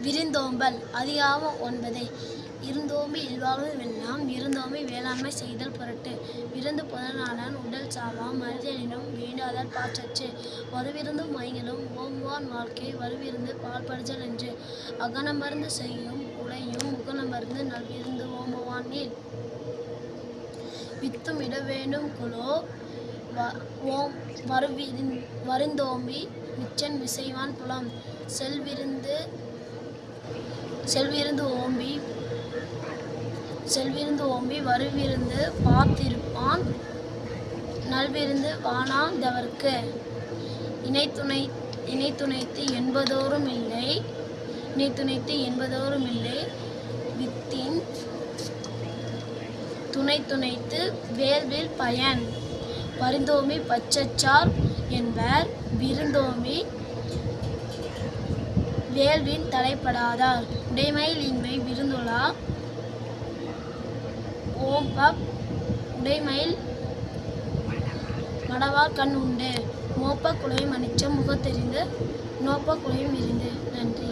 விருந்தோம்பல். அதிகாரம் 9. இருந்தோம்பி இல்வாழ்வு வெல்லாம் விருந்தோம்பி வேளாண்மை செய்தல் பொருட்டு. விருந்து புதல்நாடன் உடல் சாவாம் மனிதனினும் வேண்டாதார் பாற்றற்று. மதுவிருந்தும் மயங்கலும் ஓம்புவான் வாழ்க்கை வருவிருந்து பாழ்படுதல் என்று. அகனமர்ந்து செய்யும் உடையும் முகனமர்ந்து நல்விருந்து ஓம்புவான் நீள். வித்தும் இட வேண்டும் கொலோ வருந்தோம்பி மிச்சன் விசைவான் புலம். செல்விருந்து ஓம்பி வருவிருந்து பார்த்திருப்பான் நல்விருந்து வானாதவர்க்கு. இணைத்துணைத்து என்பதோரும் இல்லை வித்தின் துணைத்துணைத்து வேள்வில் பயன். பரிந்தோம்பி பச்சச்சார் என்பர் விருந்தோம்பி வேள்வின் தலைப்படாதார். உடைமையில் இன்மை விருந்துளா ஓம்பப் உடைமையில் மடவார் கண் உண்டு. மோப்பக் குழையும் அனிச்சம் முகத்தெரிந்து நோப்பக் குழையும் விரிந்து. நன்றி.